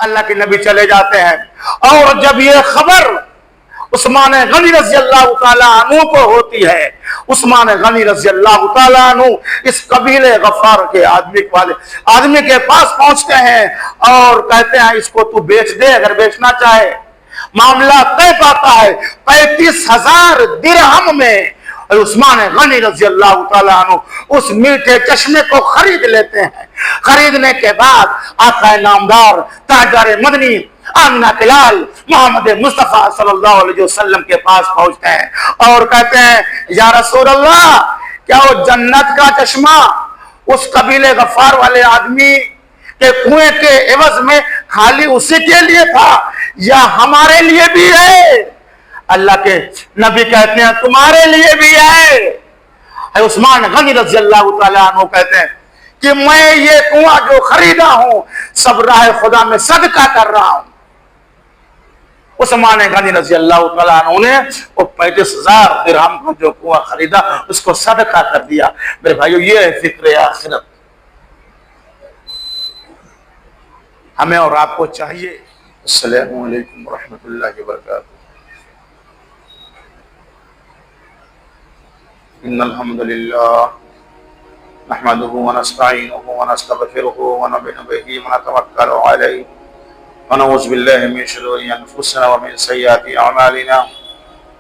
اللہ کے نبی چلے جاتے ہیں، اور جب یہ خبر عثمان غنی رضی اللہ تعالیٰ عنہ کو ہوتی ہے، عثمان غنی رضی اللہ تعالیٰ عنہ اس قبیلے غفار کے آدمی کے پاس پہنچتے ہیں اور کہتے ہیں اس کو تو بیچ دے اگر بیچنا چاہے۔ معاملہ طے پاتا ہے 35,000 درہم میں، اور عثمان غنی رضی اللہ تعالیٰ عنہ اس میٹھے چشمے کو خرید لیتے ہیں۔ خریدنے کے بعد آقا نامدار تاجدار مدنی آمنہ کے لال محمد مصطفیٰ صلی اللہ علیہ وسلم کے پاس پہنچتے ہیں اور کہتے ہیں یا رسول اللہ، کیا وہ جنت کا چشمہ اس قبیلے غفار والے آدمی کے کنویں کے عوض میں خالی اسی کے لیے تھا یا ہمارے لیے بھی ہے؟ اللہ کے نبی کہتے ہیں تمہارے لیے بھی ہے۔ عثمان غنی رضی اللہ تعالیٰ عنہ کہتے ہیں کہ میں یہ کنواں جو خریدا ہوں سب راہ خدا میں صدقہ کر رہا ہوں۔ عثمان غنی رضی اللہ تعالیٰ عنہ نے وہ 35,000 درہم کا جو کنواں خریدا اس کو صدقہ کر دیا۔ میرے بھائیو، یہ ہے فکر آخرت۔ ہمیں اور آپ کو چاہیے۔ السلام علیکم ورحمۃ اللہ وبرکاتہ۔ ان الحمد للہ نحمده ونستعینه ونستغفره ونؤمن به ونتوکل علیہ ونعوذ باللہ من شرور انفسنا ومن سیئات اعمالنا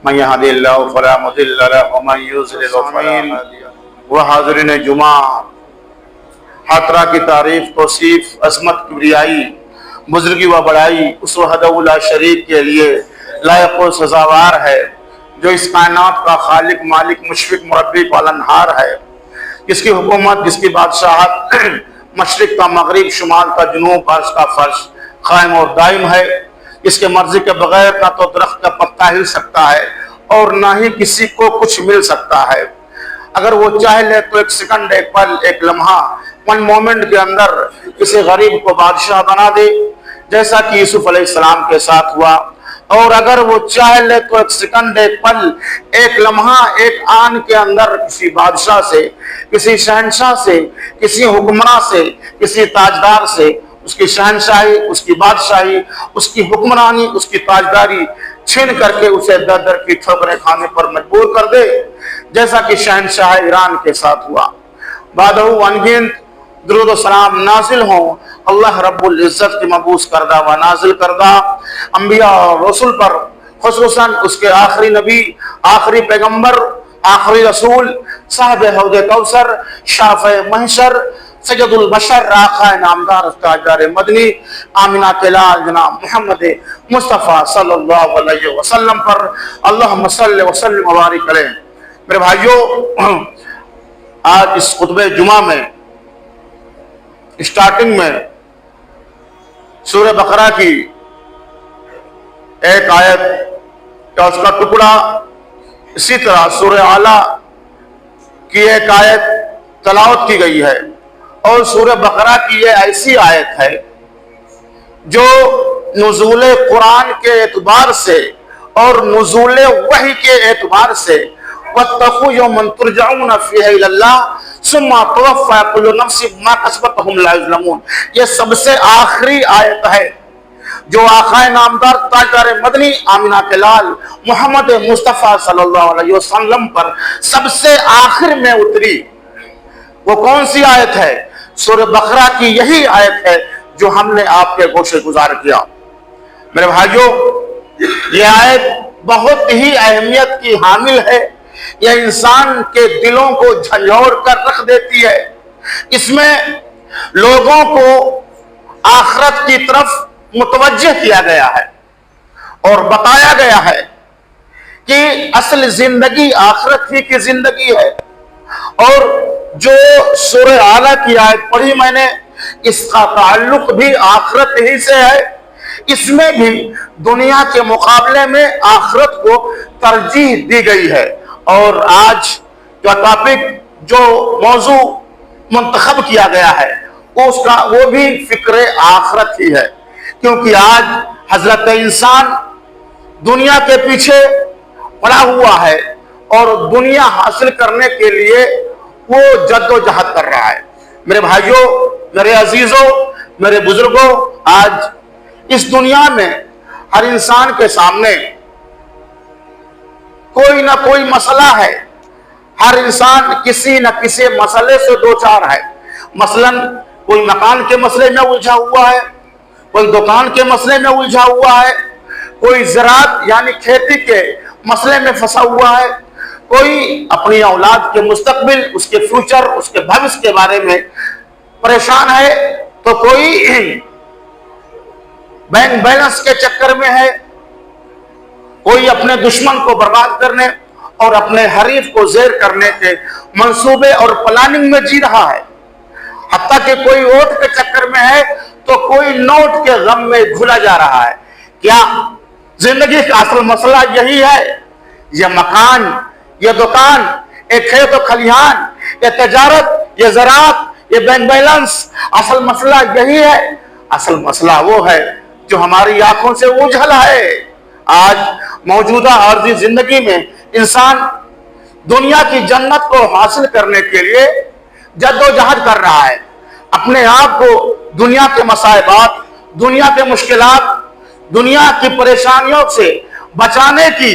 من يهد الله فلا مضل له ومن يضلل فلا هادي له۔ وحاضرین جمعہ، ہر طرح کی تعریف، توصیف، عظمت، کبریائی، بزرگی و بڑائی اس وحدہ لا شریک کے لیے لائق و سزاوار ہے جو اس کائنات کا خالق، مالک، مشفق، مربی، پالنہار ہے، جس کی حکومت، جس کی بادشاہت مشرق کا مغرب، شمال کا جنوب، عرش کا فرش قائم اور دائم ہے، اس کے مرضی کے بغیر نہ تو درخت کا پتا ہل سکتا ہے اور نہ ہی کسی کو کچھ مل سکتا ہے۔ اگر وہ چاہ لے تو ایک سیکنڈ، ایک پل، ایک لمحہ، ون مومنٹ کے اندر کسی غریب کو بادشاہ بنا دے، جیسا کہ یوسف علیہ السلام کے ساتھ ہوا۔ اور اگر وہ چاہ لے تو ایک سیکنڈ، ایک پل، ایک لمحہ، ایک آن کے اندر کسی بادشاہ سے، کسی شہنشاہ سے، کسی حکمراں سے، کسی تاجدار سے اس کی شہنشاہی، اس کی بادشاہی، اس کی حکمرانی، اس کی تاجداری چھین کر کے اسے در در کی ٹھوکریں کھانے پر مجبور کر دے، جیسا کہ شہنشاہ ایران کے ساتھ ہوا۔ بعدہ انگنت درود و سلام نازل ہوں اللہ رب العزت کی مبعوث کردہ و نازل کردہ انبیاء اور رسول پر، خصوصاً اس کے آخری نبی، آخری پیغمبر، آخری رسول، صاحب حوض کوثر، شافع محشر، سید البشر، آقا نامدار تاجدار مدنی آمنہ کے لال جناب محمد مصطفیٰ صلی اللہ علیہ وسلم پر اللہم صلی وسلم وبارک علیہ۔ میرے بھائیو، آج اس خطبہ جمعہ میں اسٹارٹنگ میں سورہ بقرہ کی ایک آیت کا اس کا ٹکڑا، اسی طرح سورہ اعلیٰ کی ایک آیت تلاوت کی گئی ہے، اور سورہ بقرہ کی یہ ایسی آیت ہے جو نزول قرآن کے اعتبار سے اور نزول وحی کے اعتبار سے وَاتَّقُوا يَوْمًا تُرْجَعُونَ فِيهِ إِلَى اللَّهِ ثُمَّ تُوَفَّىٰ كُلُّ نَفْسٍ مَا كَسَبَتْ وَهُمْ لَا يُظْلَمُونَ۔ یہ سب سے آخری آیت ہے جو آقا نامدار تاجدار مدنی آمنہ کے لال محمد مصطفیٰ صلی اللہ علیہ وسلم پر سب سے آخر میں اتری۔ وہ کون سی آیت ہے؟ سورہ بقرہ کی یہی آیت ہے جو ہم نے آپ کے گوشے گزار کیا۔ میرے بھائیو، یہ آیت بہت ہی اہمیت کی حامل ہے، یہ انسان کے دلوں کو جھنجھوڑ کر رکھ دیتی ہے۔ اس میں لوگوں کو آخرت کی طرف متوجہ کیا گیا ہے اور بتایا گیا ہے کہ اصل زندگی آخرت ہی کی زندگی ہے۔ اور جو سورہ اعلیٰ کی آیت پڑھی میں نے، اس کا تعلق بھی آخرت ہی سے ہے۔ اس میں بھی دنیا کے مقابلے میں آخرت کو ترجیح دی گئی ہے۔ اور آج جو ٹاپک، جو موضوع منتخب کیا گیا ہے وہ بھی فکر آخرت ہی ہے، کیونکہ آج حضرت انسان دنیا کے پیچھے پڑا ہوا ہے اور دنیا حاصل کرنے کے لیے وہ جد و جہد کر رہا ہے۔ میرے بھائیوں، میرے عزیزوں، میرے بزرگوں، آج اس دنیا میں ہر انسان کے سامنے کوئی نہ کوئی مسئلہ ہے. ہر انسان کسی نہ کسی مسئلے سے دوچار ہے. مثلاً کوئی مکان کے مسئلے میں الجھا ہوا ہے, کوئی دکان کے مسئلے میں الجھا ہوا ہے, کوئی زراعت یعنی کھیتی کے مسئلے میں پھنسا ہوا ہے, کوئی اپنی اولاد کے مستقبل, اس کے فیوچر, اس کے بھوش کے بارے میں پریشان ہے, تو کوئی بینک بیلنس کے چکر میں ہے, کوئی اپنے دشمن کو برباد کرنے اور اپنے حریف کو زیر کرنے کے منصوبے اور پلاننگ میں جی رہا ہے. حتیٰ کہ کوئی ووٹ کے چکر میں ہے تو کوئی نوٹ کے غم میں گھلا جا رہا ہے. کیا زندگی کا اصل مسئلہ یہی ہے؟ یہ مکان, یہ دکان, یہ کھیت و کھلیان, یہ تجارت, یہ زراعت, یہ بینک بیلنس, اصل مسئلہ یہی ہے؟ اصل مسئلہ وہ ہے جو ہماری آنکھوں سے اوجھل ہے. آج موجودہ عارضی زندگی میں انسان دنیا کی جنت کو حاصل کرنے کے لیے جدوجہد کر رہا ہے. اپنے آپ کو دنیا کے مصائبات, دنیا کے مشکلات, دنیا کی پریشانیوں سے بچانے کی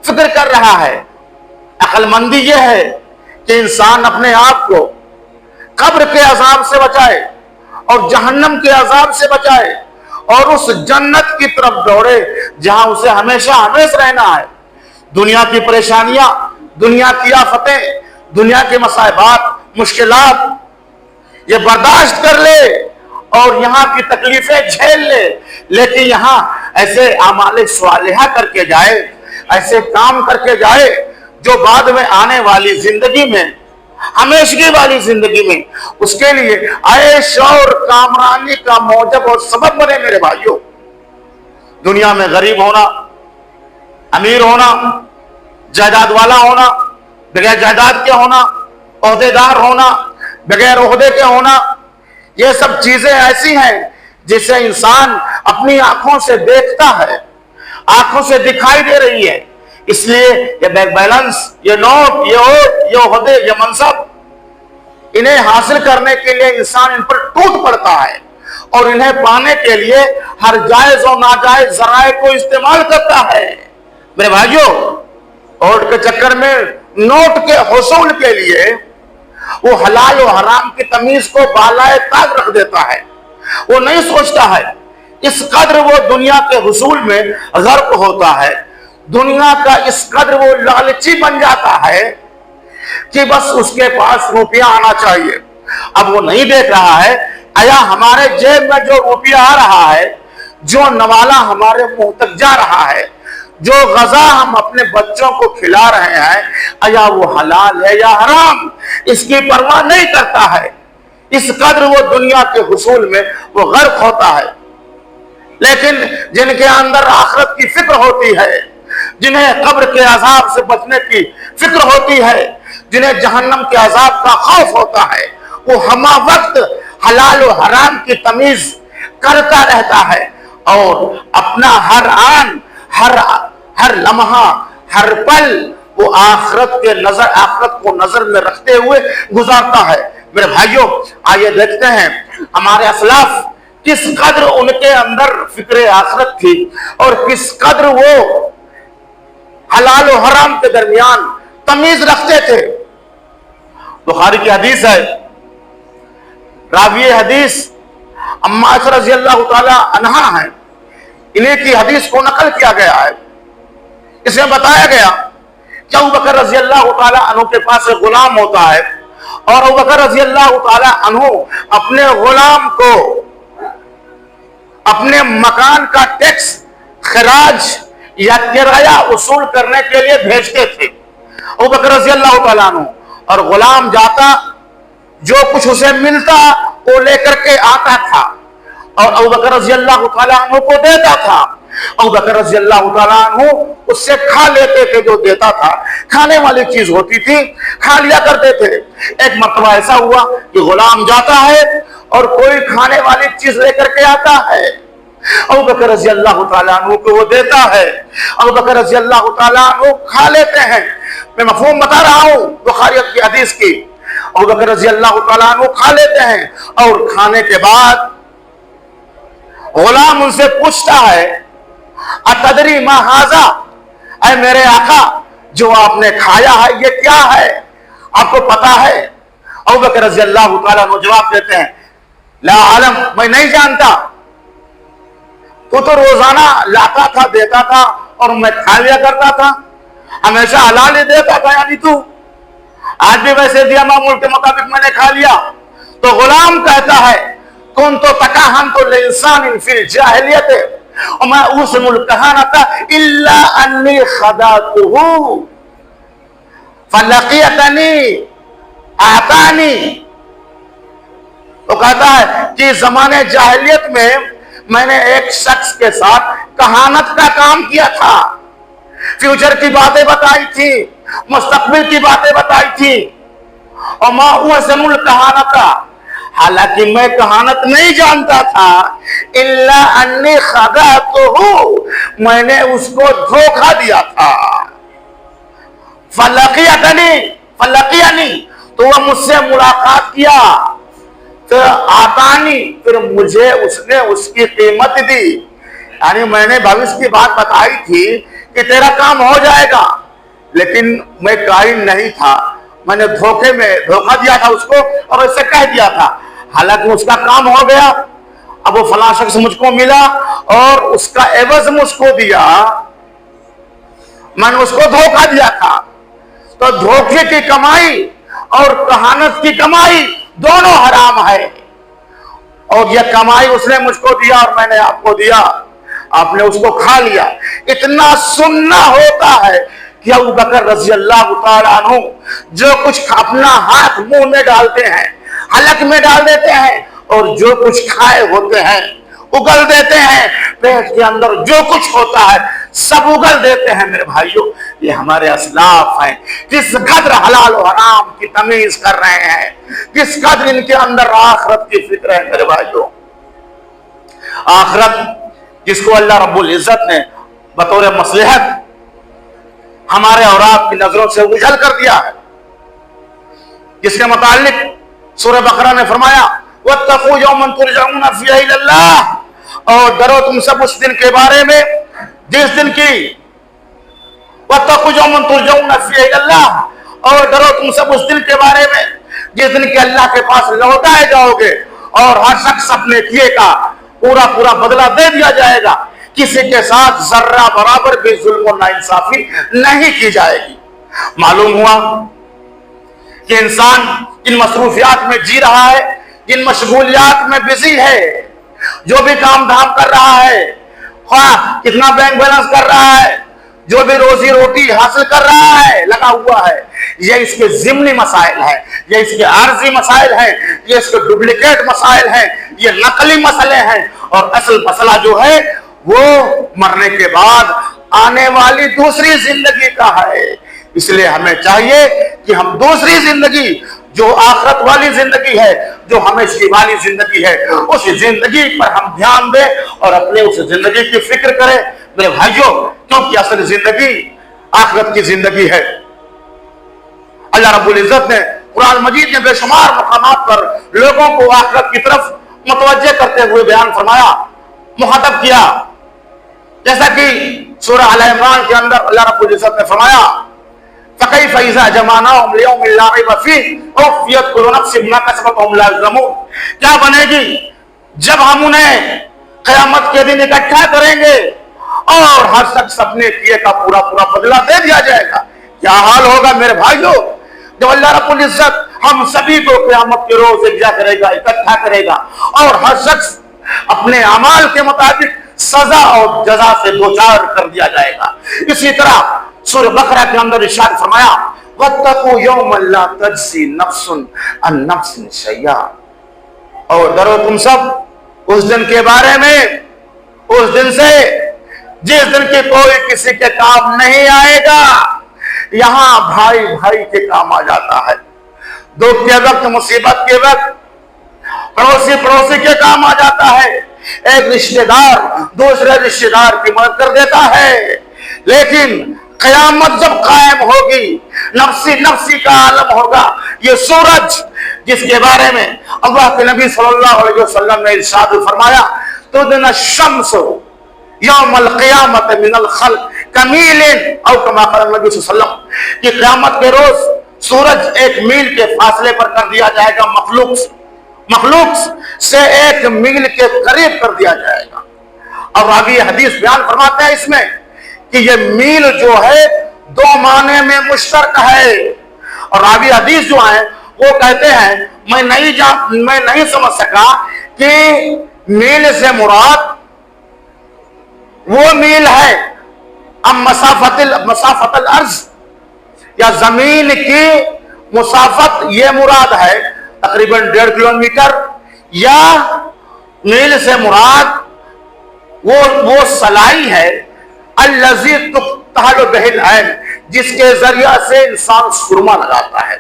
فکر کر رہا ہے. عقل مندی یہ ہے کہ انسان اپنے آپ کو قبر کے عذاب سے بچائے اور جہنم کے عذاب سے بچائے اور اس جنت کی طرف دوڑے جہاں اسے ہمیشہ ہمیش رہنا ہے. دنیا کی پریشانیاں, دنیا کی آفتیں, دنیا کے مصائبات, مشکلات یہ برداشت کر لے اور یہاں کی تکلیفیں جھیل لے, لیکن یہاں ایسے اعمال صالحہ کر کے جائے, ایسے کام کر کے جائے جو بعد میں آنے والی زندگی میں, ہمیشگی والی زندگی میں اس کے لیے عیش اور کامرانی کا موجب اور سبب بنے. میرے بھائیوں, دنیا میں غریب ہونا, امیر ہونا, جائیداد والا ہونا, بغیر جائیداد کے ہونا, عہدے دار ہونا, بغیر عہدے کے ہونا, یہ سب چیزیں ایسی ہیں جسے انسان اپنی آنکھوں سے دیکھتا ہے, آنکھوں سے دکھائی دے رہی ہے. اس لیے یہ بینک بیلنس, یہ نوٹ, یہ ووٹ, یہ عہدے, یہ منصب, انہیں حاصل کرنے کے لیے انسان ان پر ٹوٹ پڑتا ہے اور انہیں پانے کے لیے ہر جائز و ناجائز ذرائع کو استعمال کرتا ہے. میرے بھائیوں, ووٹ کے چکر میں نوٹ کے حصول کے لیے وہ حلال و حرام کی تمیز کو بالائے طاق رکھ دیتا ہے. وہ نہیں سوچتا ہے, اس قدر وہ دنیا کے حصول میں غرق ہوتا ہے, دنیا کا اس قدر وہ لالچی بن جاتا ہے کہ بس اس کے پاس روپیہ آنا چاہیے. اب وہ نہیں دیکھ رہا ہے آیا ہمارے جیب میں جو روپیہ آ رہا ہے, جو نوالا ہمارے منہ تک جا رہا ہے, جو غذا ہم اپنے بچوں کو کھلا رہے ہیں, آیا وہ حلال ہے یا حرام, اس کی پرواہ نہیں کرتا ہے. اس قدر وہ دنیا کے حصول میں وہ غرق ہوتا ہے. لیکن جن کے اندر آخرت کی فکر ہوتی ہے, جنہیں قبر کے عذاب سے بچنے کی فکر ہوتی ہے, جنہیں جہنم کے عذاب کا خوف ہوتا ہے, وہ ہمہ وقت حلال و حرام کی تمیز کرتا رہتا ہے اور اپنا ہر آن, ہر لمحہ, ہر پل وہ آخرت کو نظر میں رکھتے ہوئے گزارتا ہے. میرے بھائیوں, آئیے دیکھتے ہیں ہمارے اسلاف کس قدر ان کے اندر فکر آخرت تھی اور کس قدر وہ حلال و حرام کے درمیان تمیز رکھتے تھے. بخاری کی حدیث ہے, راوی حدیث اما عائشہ رضی اللہ تعالی عنہا ہیں, انہیں کی حدیث کو نقل کیا گیا ہے. اس میں بتایا گیا کہ ابوبکر رضی اللہ تعالی عنہ کے پاس ایک غلام ہوتا ہے اور ابوبکر رضی اللہ تعالی عنہ اپنے غلام کو اپنے مکان کا ٹیکس, خراج یا کرایہ وصول کرنے کے لیے بھیجتے تھے. ابوبکر رضی اللہ تعالی عنہ اور غلام جاتا, جو کچھ اسے ملتا وہ لے کر کے آتا تھا اور ابوبکر رضی اللہ تعالی عنہ کو دیتا تھا. ابوبکر رضی اللہ تعالی عنہ اس سے کھا لیتے تھے, جو دیتا تھا کھانے والی چیز ہوتی تھی, کھا لیا کرتے تھے. ایک مرتبہ ایسا ہوا کہ غلام جاتا ہے اور کوئی کھانے والی چیز لے کر کے آتا ہے, ابوبکر رضی اللہ تعالیٰ عنہ کو وہ دیتا ہے, ابوبکر رضی اللہ تعالیٰ عنہ کھا لیتے ہیں. میں مفہوم بتا رہا ہوں بخاری کی حدیث کی. ابوبکر رضی اللہ تعالیٰ عنہ کھا لیتے ہیں اور کھانے کے بعد غلام ان سے پوچھتا ہے اتدری ما ھذا، اے میرے آقا جو آپ نے کھایا ہے یہ کیا ہے، آپ کو پتا ہے؟ ابوبکر رضی اللہ تعالیٰ عنہ جواب دیتے ہیں لا عالم، میں نہیں جانتا، تو روزانہ لاتا تھا دیتا تھا اور میں کھا لیا کرتا تھا، ہمیشہ حلال ہی دیتا تھا، یعنی تو آج بھی ویسے دیا، معمول کے مطابق میں نے کھا لیا۔ تو غلام کہتا ہے کنت تکہنت لانسان فی الجاہلیت وما اوسم الکہانۃ الا انی خدعتہ فلقیتنی اعطانی۔ تو کہتا ہے کہ زمانے جاہلیت میں نے ایک شخص کے ساتھ کہانت کا کام کیا تھا، فیوچر کی باتیں بتائی تھی، مستقبل کی باتیں بتائی تھی، اور ما اوسم الکہانۃ، حالانکہ میں کہانت نہیں جانتا تھا، الا انی خدعتہ، میں نے اس کو دھوکہ دیا تھا، فلقیانی، تو وہ مجھ سے ملاقات کیا، پھر آتانی، پھر مجھے اس نے اس کی قیمت دی، یعنی میں نے بھوش کی بات بتائی تھی کہ تیرا کام ہو جائے گا، لیکن میں قائل نہیں تھا، میں نے دھوکہ دیا تھا اس کو اور اسے کہہ دیا تھا، حالانکہ اس کا کام ہو گیا، اب وہ فلاں شخص مجھ کو ملا اور اس کا عوض مجھ کو دیا، میں نے اس کو دھوکہ دیا تھا۔ تو دھوکے کی کمائی اور کہانت کی کمائی دونوں حرام ہے، اور یہ کمائی اس نے مجھ کو دیا اور میں نے آپ کو دیا، آپ نے اس کو کھا لیا۔ اتنا سننا ہوتا ہے کہ ابوبکر رضی اللہ تعالیٰ عنہ جو کچھ اپنا ہاتھ منہ میں ڈالتے ہیں، حلق میں ڈال دیتے ہیں، اور جو کچھ کھائے ہوتے ہیں اگل دیتے ہیں، پیٹ کے اندر جو کچھ ہوتا ہے سب اگل دیتے ہیں۔ میرے بھائیوں، یہ ہمارے اسلاف ہیں، کس قدر حلال و حرام کی تمیز کر رہے ہیں، کس قدر ان کے اندر آخرت کی فکر ہے۔ میرے بھائیوں، آخرت جس کو اللہ رب العزت نے بطور مصلحت ہمارے اور آپ کی نظروں سے اجل کر دیا ہے، جس کے متعلق سورہ بقرہ نے فرمایا وَاتَّقُوا يَوْمًا تُرْجَعُونَ فِيهِ إِلَى اللَّهِ، اور ڈرو تم سب اس دن کے بارے میں جس دن کی وَاتَّقُوا يَوْمًا تُرْجَعُونَ فِيهِ إِلَى اللَّهِ، اور ڈرو تم سب اس دن کے بارے میں جس دن کے اللہ کے پاس لوٹائے جاؤ گے، اور ہر شخص اپنے کیے کا پورا بدلہ دے دیا جائے گا، کسی کے ساتھ ذرہ برابر بھی ظلم و ناانصافی نہیں کی جائے گی۔ معلوم ہوا کہ انسان جن مصروفیات میں جی رہا ہے، جن مشغولیات میں بزی ہے، جو بھی کام دھام کر رہا ہے، خواہ کتنا بینک بیلنس کر رہا ہے، جو بھی روزی روٹی حاصل کر رہا ہے، لگا ہوا ہے، یہ اس کے ضمنی مسائل ہیں، یہ اس کے عارضی مسائل ہیں، یہ اس کے ڈپلیکیٹ مسائل ہیں، یہ نقلی مسئلے ہیں، اور اصل مسئلہ جو ہے وہ مرنے کے بعد آنے والی دوسری زندگی کا ہے۔ اس لیے ہمیں چاہیے کہ ہم دوسری زندگی جو آخرت والی زندگی ہے، جو ہمیشہ والی زندگی ہے، اس زندگی پر ہم دھیان دیں اور اپنے اس زندگی کی فکر کریں۔ میرے بھائیوں، کیونکہ اصل زندگی آخرت کی زندگی ہے۔ اللہ رب العزت نے قرآن مجید میں بے شمار مقامات پر لوگوں کو آخرت کی طرف متوجہ کرتے ہوئے بیان فرمایا، مخاطب کیا، جیسا کہ سورہ آل عمران کے اندر اللہ رب العزت نے فرمایا فَكَيْفَ إِذَا جَمَعْنَاهُمْ لِيَوْمٍ لَا رَيْبَ فِيهِ وَوَفِّيَتْ كُلُّ نَفْسٍ مَا كَسَبَتْ وَهُمْ لَا يُظْلَمُونَ، کیا بنے گی جب ہم انہیں قیامت کے دن اکٹھا کریں گے اور ہر شخص اپنے کیے کا پورا بدلہ دے دیا جائے گا۔ کیا حال ہوگا میرے بھائیوں جب اللہ رب العزت ہم سبھی کو قیامت کے روز اکٹھا کرے گا، اکٹھا کرے گا، اور ہر شخص اپنے اعمال کے مطابق سزا اور جزا سے دوچار کر دیا جائے گا۔ اسی طرح سورہ بقرہ کے اندر ارشاد فرمایا وَاتَّقُوا يَوْمًا لَا تَجْزِي نَفْسٌ عَن نَفْسٍ شَيْئًا، اور ڈرو تم سب اس دن کے بارے میں، اس دن سے جس دن کی کوئی کسی کے کام نہیں آئے گا۔ یہاں بھائی کے کام آ جاتا ہے، دکھ کے وقت، مصیبت کے وقت پڑوسی کے کام آ جاتا ہے، ایک رشتہ دار دوسرے رشتہ دار کی مدد کر دیتا ہے، لیکن قیامت جب قائم ہوگی، نفسی کا عالم ہوگا، یہ سورج جس کے بارے میں اللہ کے نبی صلی اللہ علیہ وسلم نے ارشاد فرمایا تدن الشمس یوم القیامت من الخلق کمیل او کما قال نبی صلی اللہ علیہ وسلم کہ قیامت کے روز سورج 1 میل کے فاصلے پر کر دیا جائے گا، مخلوق سے 1 میل کے قریب کر دیا جائے گا۔ اور راوی حدیث بیان فرماتے ہیں اس میں کہ یہ میل جو ہے 2 معنی میں مشترک ہے، اور راوی حدیث جو ہیں وہ کہتے ہیں میں نہیں سمجھ سکا کہ میل سے مراد وہ میل ہے ام مسافت الارض یا زمین کی مسافت یہ مراد ہے تقریباً 1.5 کلومیٹر، یا میل سے مراد وہ سلائی ہے الذی تقتحل بہ العین جس کے ذریعہ سے انسان سرما لگاتا ہے۔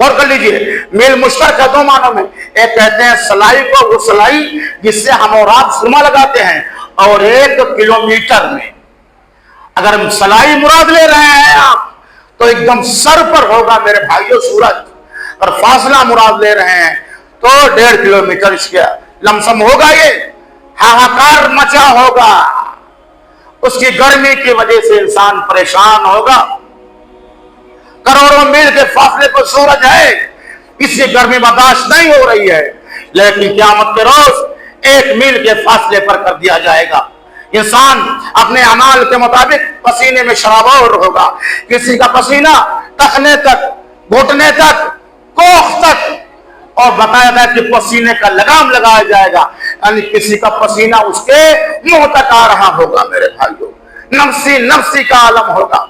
غور کر لیجئے، میل مشترک ہے 2 معنوں میں، ایک کہتے ہیں سلائی کو، وہ سلائی جس سے ہم اور آپ سرما لگاتے ہیں، اور 1 کلومیٹر میں اگر ہم سلائی مراد لے رہے ہیں آپ تو ایک دم سر پر ہوگا میرے بھائیو سورج، اور فاصلہ مراد لے رہے ہیں تو 1.5 کلومیٹر اس کے لمسم ہوگا، یہ ہاہاکار مچا ہوگا، اس کی گرمی کی وجہ سے انسان پریشان ہوگا۔ کروڑوں میل کے فاصلے پر سورج ہے، اس سے گرمی برداشت نہیں ہو رہی ہے، لیکن قیامت کے روز 1 میل کے فاصلے پر کر دیا جائے گا۔ انسان اپنے اعمال کے مطابق پسینے میں شرابور ہوگا، کسی کا پسینہ ٹخنے تک، گھٹنے تک، کوخ تک، اور بتایا گیا کہ پسینے کا لگام لگایا جائے گا، یعنی کسی کا پسینہ اس کے منہ تک آ رہا ہوگا میرے بھائیو، نفسی کا عالم ہوگا۔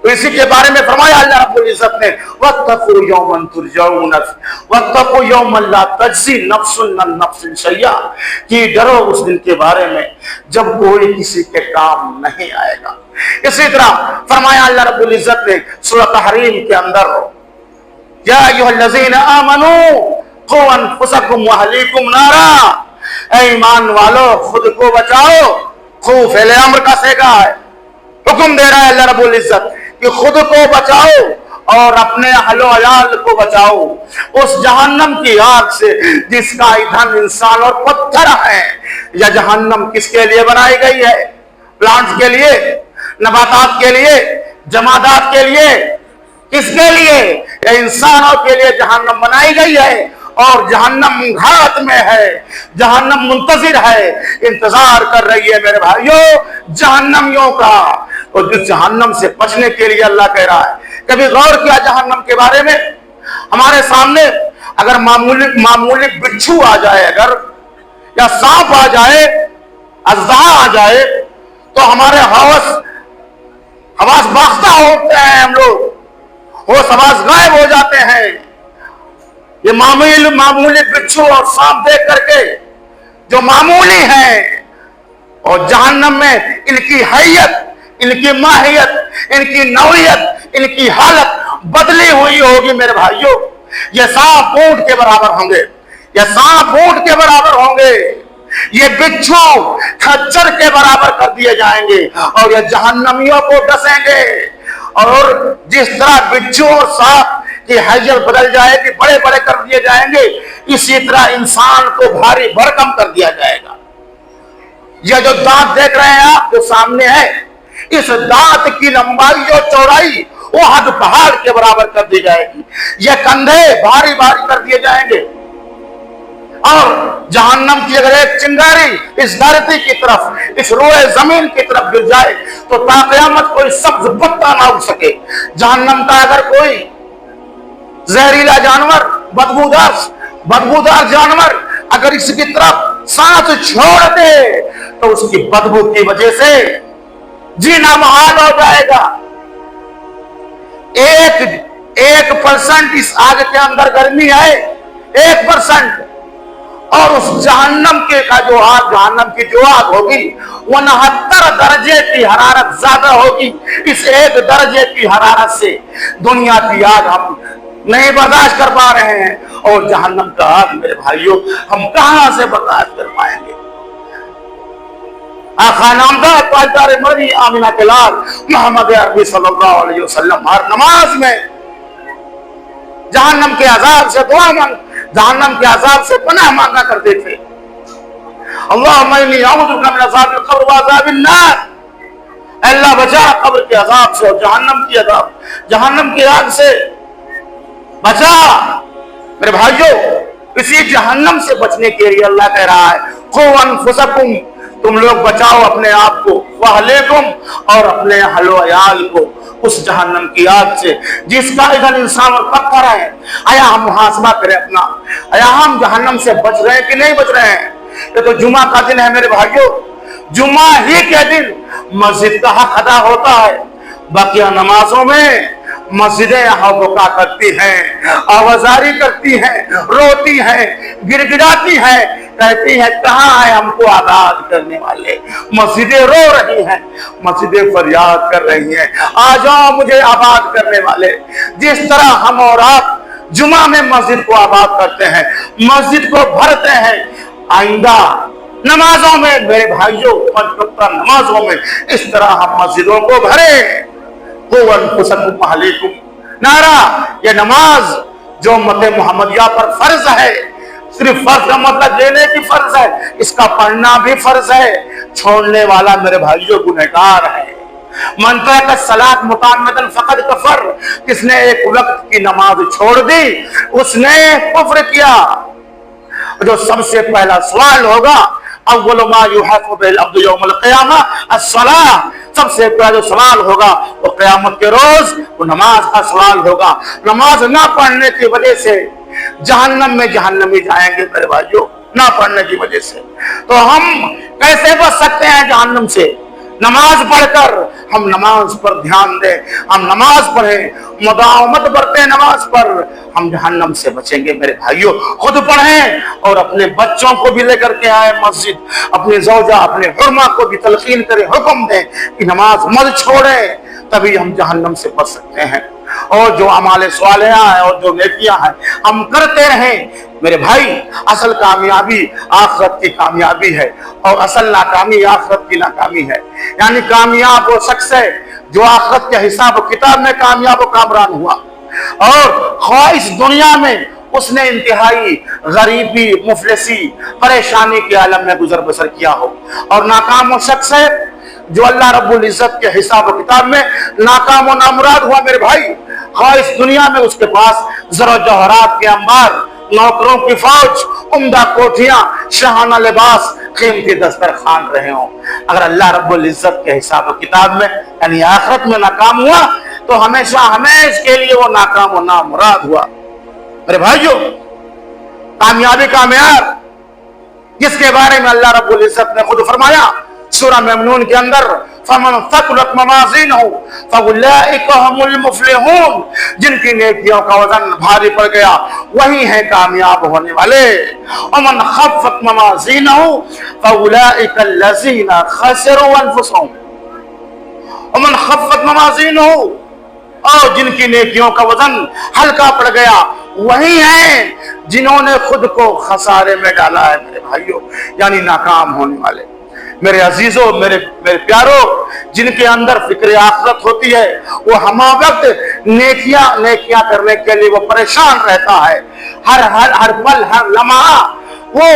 تو اسی کے بارے میں فرمایا اللہ رب العزت نے وَاتَّقُوا يَوْمًا تُرْجَعُونَ وَاتَّقُوا يَوْمًا لَا تَجْزِي نَفْسٌ عَن نَفْسٍ شَيْئًا، کہ ڈرو اس دن کے بارے میں جب کوئی کسی کے کام نہیں آئے گا۔ اسی طرح فرمایا اللہ رب العزت نے سورہ تحریم کے اندر یا ایھا الذین آمنوا قوا انفسکم واہلیکم نارا، اے ایمان والو خود کو بچاؤ، خو فعل امر کا صیغہ ہے، حکم دے رہا ہے اللہ رب العزت کہ خود کو بچاؤ اور اپنے اہل و عیال کو بچاؤ اس جہنم کی آگ سے جس کا ایندھن انسان اور پتھر ہے۔ یا جہنم کس کے لیے بنائی گئی ہے؟ پلانٹس کے لیے، نباتات کے لیے، جمادات کے لیے، کس کے لیے؟ انسانوں کے لیے جہنم بنائی گئی ہے، اور جہنم گھات میں ہے، جہنم منتظر ہے، انتظار کر رہی ہے میرے بھائیو جہنمیوں کا۔ اور جس جہنم سے بچنے کے لیے اللہ کہہ رہا ہے، کبھی غور کیا جہنم کے بارے میں؟ ہمارے سامنے اگر معمولی بچھو آ جائے، اگر یا سانپ آ جائے، اژدہا آ جائے، تو ہمارے حواس باختہ ہوتے ہیں، ہم لوگ ہوش حواس غائب ہو جاتے ہیں۔ یہ معمولی بچھو اور سانپ دیکھ کر کے جو معمولی ہیں، اور جہنم میں ان کی حیت، ان کی ماہیت، ان کی نوعیت، ان کی حالت بدلی ہوئی ہوگی میرے بھائیوں۔ یہ سانپ اونٹ کے برابر ہوں گے، یہ سانپ اونٹ کے برابر ہوں گے، یہ بچھو کھچر کے برابر کر دیے جائیں گے، اور یہ جہنمیوں کو ڈسیں گے۔ اور جس طرح بچھو اور سانپ کی حیت بدل جائے گی، بڑے بڑے کر دیے جائیں گے، اسی طرح انسان کو بھاری بھرکم کر دیا جائے گا۔ یہ جو دانت دیکھ رہے ہیں آپ جو سامنے ہے، اس دانت کی لمبائی اور چوڑائی احد پہاڑ کے برابر کر دی جائے گی، یہ کندھے بھاری بھاری کر دیے جائیں گے۔ اور جہنم کی اگر ایک چنگاری اس دھرتی کی طرف، اس روئے زمین کی طرف گر جائے تو تا قیامت کوئی سبز پتا نہ اگ سکے۔ جہنم کا اگر کوئی زہریلا جانور، بدبودار جانور اگر اس کی طرف سانس چھوڑ دے تو اس کی بدبو کی وجہ سے جینا محال ہو جائے گا۔ 1% اس آگ کے اندر گرمی ہے، 1%، اور اس جہنم کا جو آگ، جہنم کی جو آگ ہوگی 69 درجے کی حرارت زیادہ ہوگی۔ اس 1 درجے کی حرارت سے دنیا کی آگ ہم نہیں برداشت کر پا رہے ہیں، اور جہنم کا آگ میرے بھائیوں ہم کہاں سے برداشت کر پائیں گے؟ آقا نامدار تاجدار مدنی آمینہ کے لال محمد عربی صلی اللہ علیہ وسلم ہر نماز میں جہنم کے عذاب سے دعا مانگ، جہنم کے عذاب سے پناہ مانگا کرتے تھے۔ اللہم انی اعوذ بک من عذاب القبر وعذاب النار، اللہ بچا قبر کے عذاب سے اور جہنم کی عذاب، جہنم کی آگ سے بچا۔ میرے بھائیو، اسی جہنم سے بچنے کے لیے اللہ کہہ رہا ہے قوا انفسکم، تم لوگ بچاؤ اپنے آپ کو، واہلیکم، اور اپنے اہل و عیال کو اس جہنم کی آگ سے جس کا ایندھن انسان اور پتھر ہے۔ آیا ہم محاسبہ کریں اپنا، آیا ہم جہنم سے بچ رہے ہیں کہ نہیں بچ رہے ہیں؟ یہ تو جمعہ کا دن ہے میرے بھائیو، جمعہ ہی کے دن مسجد کا حق ادا ہوتا ہے، باقی نمازوں میں مسجدیں یہاں بکا کرتی ہیں، آوازاری کرتی ہیں، روتی ہیں، گر گراتی ہیں، کہتی ہیں کہاں ہے ہم کو آباد کرنے والے؟ مسجدیں رو رہی ہیں، مسجدیں فریاد کر رہی ہیں آ جاؤ مجھے آباد کرنے والے۔ جس طرح ہم اور آپ جمعہ میں مسجد کو آباد کرتے ہیں، مسجد کو بھرتے ہیں، آئندہ نمازوں میں میرے بھائیوں، پانچ وقتہ نمازوں میں اس طرح ہم مسجدوں کو بھریں۔ قوا انفسکم اہلیکم، نعرہ یہ نماز جو امت محمدیہ پر فرض ہے، صرف فرض کا مطلب لینے کی فرض ہے، اس کا پڑھنا بھی فرض ہے، چھوڑنے والا میرے بھائیوں گنہگار ہے۔ من ترک الصلاۃ متعمدا فقد کفر، کس نے ایک وقت کی نماز چھوڑ دی اس نے کفر کیا۔ جو سب سے پہلا سوال ہوگا اول ما یحاسب به العبد یوم القیامہ الصلاۃ، سب سے پہلا جو سوال ہوگا وہ قیامت کے روز وہ نماز کا سوال ہوگا۔ نماز نہ پڑھنے کی وجہ سے جہنم میں جہنمی جائیں گے میرے بھائیوں، نہ پڑھنے کی وجہ سے۔ تو ہم کیسے بچ سکتے ہیں جہنم سے؟ نماز پڑھ کر ہم نماز پر دھیان دیں، ہم نماز پڑھیں، مداومت برتیں نماز پر، ہم جہنم سے بچیں گے میرے بھائیوں۔ خود پڑھیں اور اپنے بچوں کو بھی لے کر کے آئیں مسجد، اپنی زوجہ اپنے حرمہ کو بھی تلقین کریں، حکم دیں کہ نماز مت چھوڑیں، تبھی ہم جہنم سے بچ سکتے ہیں۔ اور جو اعمال صالحہ ہیں اور جو نیکیاں ہیں ہم کرتے رہیں میرے بھائی، اصل کامیابی آخرت کی کامیابی ہے اور اصل ناکامی آخرت کی ناکامی ہے۔ یعنی کامیاب وہ شخص ہے جو آخرت کے حساب و کتاب میں کامیاب و کامران ہوا، اور خواہ اس دنیا میں اس نے انتہائی غریبی، مفلسی، پریشانی کے عالم میں گزر بسر کیا ہو، اور ناکام وہ شخص ہے جو اللہ رب العزت کے حساب و کتاب میں ناکام و نامراد ہوا میرے بھائی۔ خواہ اس دنیا میں اس کے پاس زر و جوہرات کے انبار، نوکروں کی فوج، عمدہ کوٹھیاں، شاہانہ لباس، قیمتی دسترخوان رہے ہوں، اگر اللہ رب العزت کے حساب و کتاب میں یعنی آخرت میں ناکام ہوا تو ہمیشہ ہمیشہ کے لیے وہ ناکام و نامراد ہوا۔ میرے بھائیو، کامیابی کا معیار جس کے بارے میں اللہ رب العزت نے خود فرمایا سورہ ممنون کے اندر، فمن ثقلت موازینہ فاولئک هم المفلحون، جن کی نیکیوں کا وزن بھاری پڑ گیا وہی ہیں کامیاب ہونے والے۔ ومن خفت موازینہ فاولئک الذین خسروا انفسهم، ومن خفت موازینہ، اور جن کی نیکیوں کا وزن ہلکا پڑ گیا وہی ہیں جنہوں نے خود کو خسارے میں ڈالا ہے میرے بھائیوں، یعنی ناکام ہونے والے۔ میرے عزیزوں، میرے پیاروں، جن کے اندر فکر آخرت ہوتی ہے وہ ہمہ وقت نیکیاں کرنے کے لیے وہ پریشان رہتا ہے، ہر پل ہر لمحہ وہ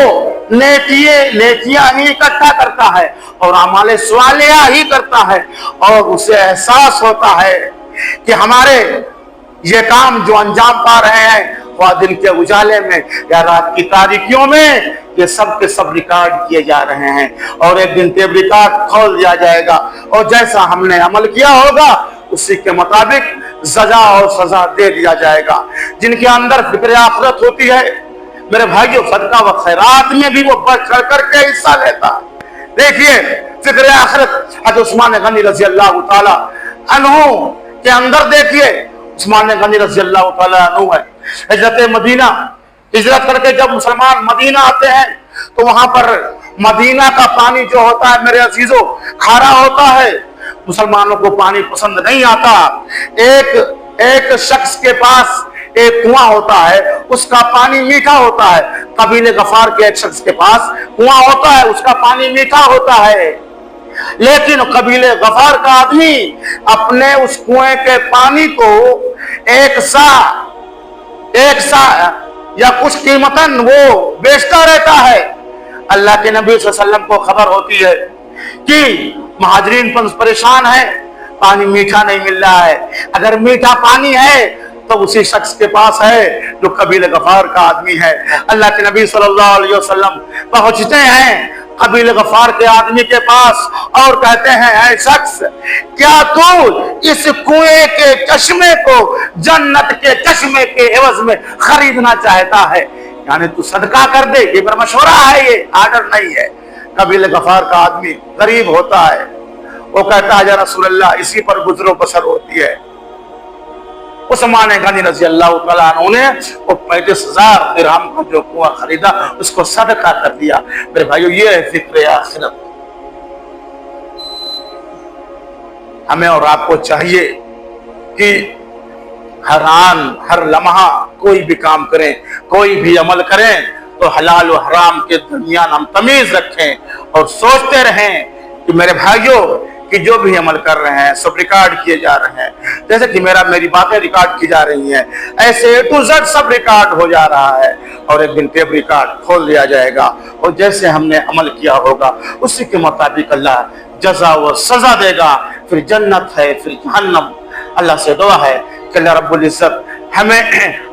نیکیاں ہی اکٹھا کرتا ہے اور اعمال صالحہ ہی کرتا ہے، اور اسے احساس ہوتا ہے کہ ہمارے یہ کام جو انجام پا رہے ہیں وہ دن کے اجالے میں یا رات کی تاریکیوں میں یہ سب کے سب ریکارڈ کیے جا رہے ہیں، اور ایک دن ٹیپ ریکارڈ کھول دیا جائے گا، اور جیسا ہم نے عمل کیا ہوگا اسی کے مطابق سزا اور سزا دے دیا جائے گا۔ جن کے اندر فکر آخرت ہوتی ہے میرے بھائیوں، صدقہ و خیرات میں بھی وہ بڑھ چڑھ کر کے حصہ لیتا ہے۔ دیکھیے فکر آخرت حضرت عثمان غنی رضی اللہ تعالی عنہ کے اندر، دیکھیے عثمان غنی رضی اللہ تعالی عنہ ہے، ہجرت مدینہ ہجرت کر کے جب مسلمان مدینہ آتے ہیں تو وہاں پر مدینہ کا پانی جو ہوتا ہے میرے عزیزوں کھارا ہوتا ہے، مسلمانوں کو پانی پسند نہیں آتا۔ ایک شخص کے پاس ایک کنواں ہوتا ہے، اس کا پانی میٹھا ہوتا ہے۔ قبیلے غفار کے ایک شخص کے پاس کنواں ہوتا ہے، اس کا پانی میٹھا ہوتا ہے، لیکن قبیلے غفار کا آدمی اپنے اس کنویں کے پانی کو ایک سا یا کچھ قیمتاً وہ بیچتا رہتا ہے، اللہ کے نبی صلی اللہ علیہ وسلم کو خبر ہوتی ہے کہ مہاجرین پریشان ہے، پانی میٹھا نہیں مل رہا ہے، اگر میٹھا پانی ہے تو اسی شخص کے پاس ہے جو قبیلہ غفار کا آدمی ہے۔ اللہ کے نبی صلی اللہ علیہ وسلم پہنچتے ہیں قبیلہ غفار کے آدمی کے پاس اور کہتے ہیں اے شخص، کیا تو اس کنویں کے چشمے کو جنت کے چشمے کے عوض میں خریدنا چاہتا ہے؟ یعنی تو صدقہ کر دے، یہ میرا مشورہ ہے، یہ آرڈر نہیں ہے۔ قبیلہ غفار کا آدمی غریب ہوتا ہے، وہ کہتا ہے یا رسول اللہ اسی پر گزر و بسر ہوتی ہے۔ عثمان غنی رضی اللہ تعالیٰ عنہ نے وہ 35,000 درہم کا جو کنواں خریدا اس کو صدقہ کر دیا۔ میرے بھائیو، یہ ہے فکر آخرت۔ ہمیں اور آپ کو چاہیے کہ ہر آن ہر لمحہ کوئی بھی کام کریں، کوئی بھی عمل کریں تو حلال و حرام کے درمیان ہم تمیز رکھیں اور سوچتے رہیں کہ میرے بھائیوں کہ جو بھی عمل کر رہے ہیں سب ریکارڈ کیے جا رہے ہیں، جیسے کہ میری باتیں ریکارڈ کی جا رہی ہیں، ایسے A to Z سب ریکارڈ ہو جا رہا ہے، اور ایک دن ٹیپ ریکارڈ کھول دیا جائے گا، اور جیسے ہم نے عمل کیا ہوگا اسی کے مطابق اللہ جزا و سزا دے گا، پھر جنت ہے پھر جہنم۔ اللہ سے دعا ہے کہ اللہ رب العزت ہمیں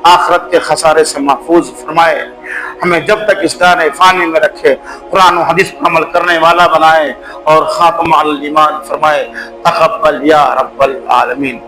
آخرت کے خسارے سے محفوظ فرمائے، ہمیں جب تک اس دار فانی میں رکھے، قرآن و حدیث پر عمل کرنے والا بنائے اور خاتمہ علی الایمان فرمائے۔ تقبل یا رب العالمین۔